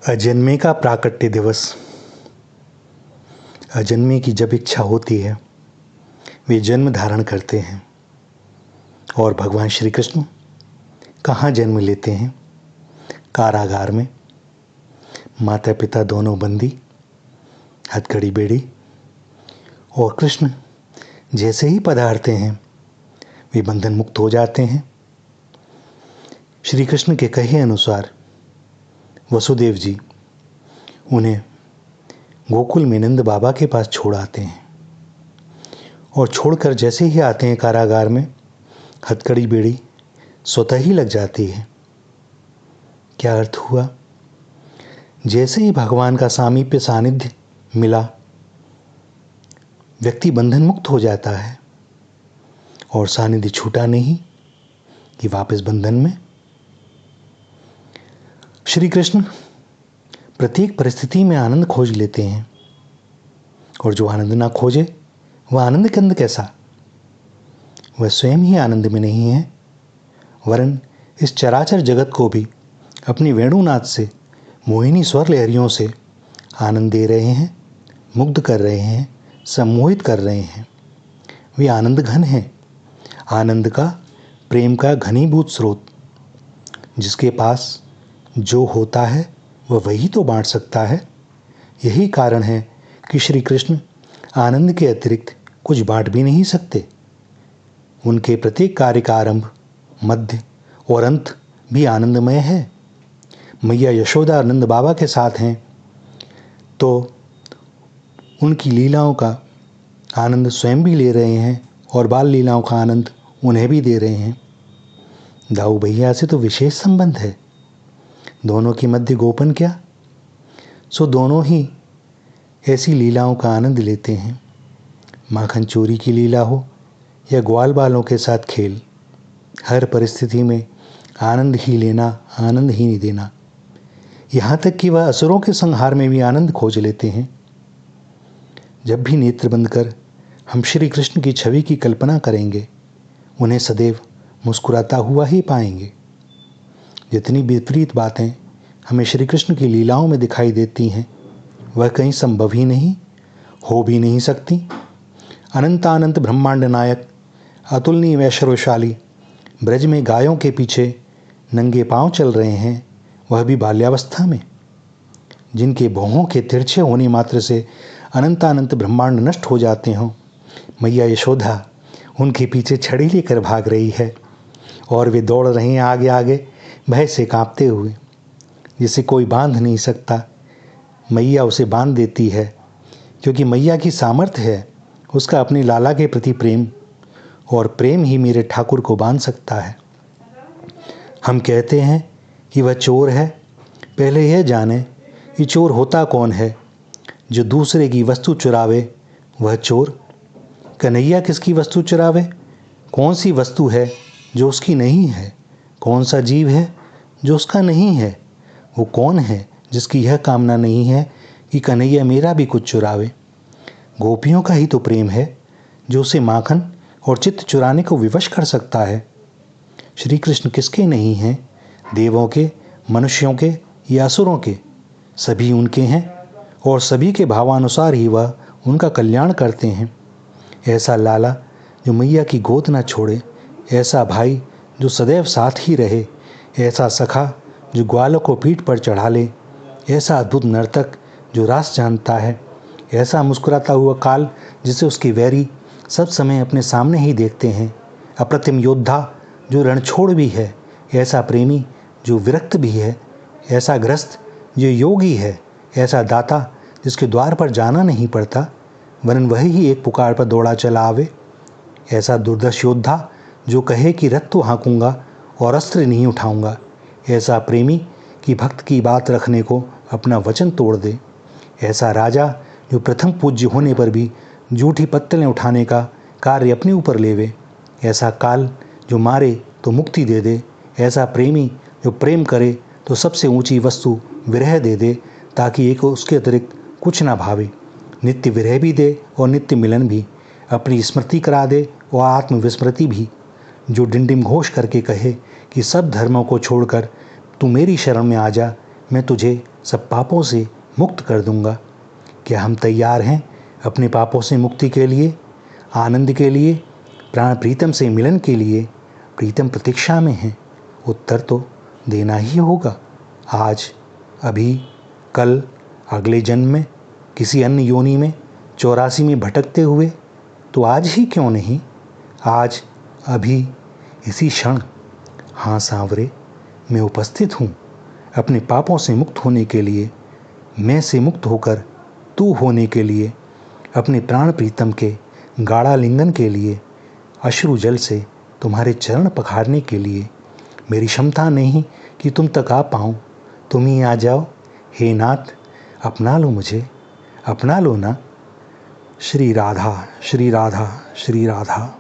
अजन्मे का प्राकट्य दिवस। अजन्मे की जब इच्छा होती है वे जन्म धारण करते हैं। और भगवान श्री कृष्ण कहाँ जन्म लेते हैं? कारागार में। माता पिता दोनों बंदी, हथकड़ी बेड़ी। और कृष्ण जैसे ही पधारते हैं वे बंधन मुक्त हो जाते हैं। श्री कृष्ण के कहे अनुसार वसुदेव जी उन्हें गोकुल में नंद बाबा के पास छोड़ आते हैं। और छोड़कर जैसे ही आते हैं कारागार में, हथकड़ी बेड़ी स्वतः ही लग जाती है। क्या अर्थ हुआ? जैसे ही भगवान का सामीप्य सानिध्य मिला, व्यक्ति बंधन मुक्त हो जाता है और सानिध्य छूटा नहीं कि वापस बंधन में। श्री कृष्ण प्रत्येक परिस्थिति में आनंद खोज लेते हैं, और जो आनंद ना खोजे वह आनंद कंद कैसा? वह स्वयं ही आनंद में नहीं है, वरन इस चराचर जगत को भी अपनी वेणुनाद से, मोहिनी स्वर लहरियों से आनंद दे रहे हैं, मुग्ध कर रहे हैं, सम्मोहित कर रहे हैं। वे आनंद घन हैं, आनंद का, प्रेम का घनीभूत स्रोत। जिसके पास जो होता है वह वही तो बांट सकता है। यही कारण है कि श्री कृष्ण आनंद के अतिरिक्त कुछ बांट भी नहीं सकते। उनके प्रत्येक कार्य का आरंभ, मध्य और अंत भी आनंदमय है। मैया यशोदा नंद बाबा के साथ हैं तो उनकी लीलाओं का आनंद स्वयं भी ले रहे हैं और बाल लीलाओं का आनंद उन्हें भी दे रहे हैं। दाऊ भैया से तो विशेष संबंध है। दोनों के मध्य गोपन क्या, सो दोनों ही ऐसी लीलाओं का आनंद लेते हैं। माखन चोरी की लीला हो या ग्वाल बालों के साथ खेल, हर परिस्थिति में आनंद ही लेना, आनंद ही नहीं देना। यहाँ तक कि वह असुरों के संहार में भी आनंद खोज लेते हैं। जब भी नेत्र बंद कर हम श्री कृष्ण की छवि की कल्पना करेंगे, उन्हें सदैव मुस्कुराता हुआ ही पाएंगे। जितनी विपरीत बातें हमें श्री कृष्ण की लीलाओं में दिखाई देती हैं, वह कहीं संभव ही नहीं, हो भी नहीं सकती। अनंतानंत ब्रह्मांड नायक, अतुलनीय वैश्वशाली ब्रज में गायों के पीछे नंगे पांव चल रहे हैं, वह भी बाल्यावस्था में। जिनके भौहों के तिरछे होने मात्र से अनंतानंत ब्रह्मांड नष्ट हो जाते हों, मैया यशोदा उनके पीछे छड़ी लेकर भाग रही है और वे दौड़ रहे हैं आगे आगे, भय से कांपते हुए। जिसे कोई बांध नहीं सकता, मैया उसे बांध देती है, क्योंकि मैया की सामर्थ्य है उसका अपने लाला के प्रति प्रेम, और प्रेम ही मेरे ठाकुर को बांध सकता है। हम कहते हैं कि वह चोर है, पहले यह जाने कि चोर होता कौन है। जो दूसरे की वस्तु चुरावे वह चोर। कन्हैया किसकी वस्तु चुरावे? कौन सी वस्तु है जो उसकी नहीं है? कौन सा जीव है जो उसका नहीं है? वो कौन है जिसकी यह कामना नहीं है कि कन्हैया मेरा भी कुछ चुरावे? गोपियों का ही तो प्रेम है जो उसे माखन और चित्त चुराने को विवश कर सकता है। श्री कृष्ण किसके नहीं हैं? देवों के, मनुष्यों के या असुरों के? सभी उनके हैं, और सभी के भावानुसार ही वह उनका कल्याण करते हैं। ऐसा लाला जो मैया की गोद न छोड़े, ऐसा भाई जो सदैव साथ ही रहे, ऐसा सखा जो ग्वालों को पीठ पर चढ़ा ले, ऐसा अद्भुत नर्तक जो रास जानता है, ऐसा मुस्कुराता हुआ काल जिसे उसके वैरी सब समय अपने सामने ही देखते हैं, अप्रतिम योद्धा जो रणछोड़ भी है, ऐसा प्रेमी जो विरक्त भी है, ऐसा ग्रस्त जो योगी है, ऐसा दाता जिसके द्वार पर जाना नहीं पड़ता, वरन वही ही एक पुकार पर दौड़ा चला आवे, ऐसा दुर्दश योद्धा जो कहे कि रथ तो हाँकूंगा और अस्त्र नहीं उठाऊंगा, ऐसा प्रेमी कि भक्त की बात रखने को अपना वचन तोड़ दे, ऐसा राजा जो प्रथम पूज्य होने पर भी जूठी पत्तलें उठाने का कार्य अपने ऊपर लेवे, ऐसा काल जो मारे तो मुक्ति दे दे, ऐसा प्रेमी जो प्रेम करे तो सबसे ऊंची वस्तु विरह दे दे, ताकि एक उसके अतिरिक्त कुछ ना भावे, नित्य विरह भी दे और नित्य मिलन भी, अपनी स्मृति करा दे और आत्मविस्मृति भी। जो डिंडिम घोष करके कहे कि सब धर्मों को छोड़कर तू मेरी शरण में आ जा, मैं तुझे सब पापों से मुक्त कर दूंगा। क्या हम तैयार हैं अपने पापों से मुक्ति के लिए, आनंद के लिए, प्राण प्रीतम से मिलन के लिए? प्रीतम प्रतीक्षा में हैं, उत्तर तो देना ही होगा। आज, अभी, कल, अगले जन्म में, किसी अन्य योनि में, 84 में भटकते हुए? तो आज ही क्यों नहीं, आज, अभी, इसी क्षण। हाँ सांवरे, मैं उपस्थित हूँ अपने पापों से मुक्त होने के लिए, मैं से मुक्त होकर तू होने के लिए, अपने प्राण प्रीतम के गाढ़ालिंगन के लिए, अश्रु जल से तुम्हारे चरण पखारने के लिए। मेरी क्षमता नहीं कि तुम तक आ पाऊँ, तुम ही आ जाओ हे नाथ, अपना लो मुझे, अपना लो ना। श्री राधा, श्री राधा, श्री राधा।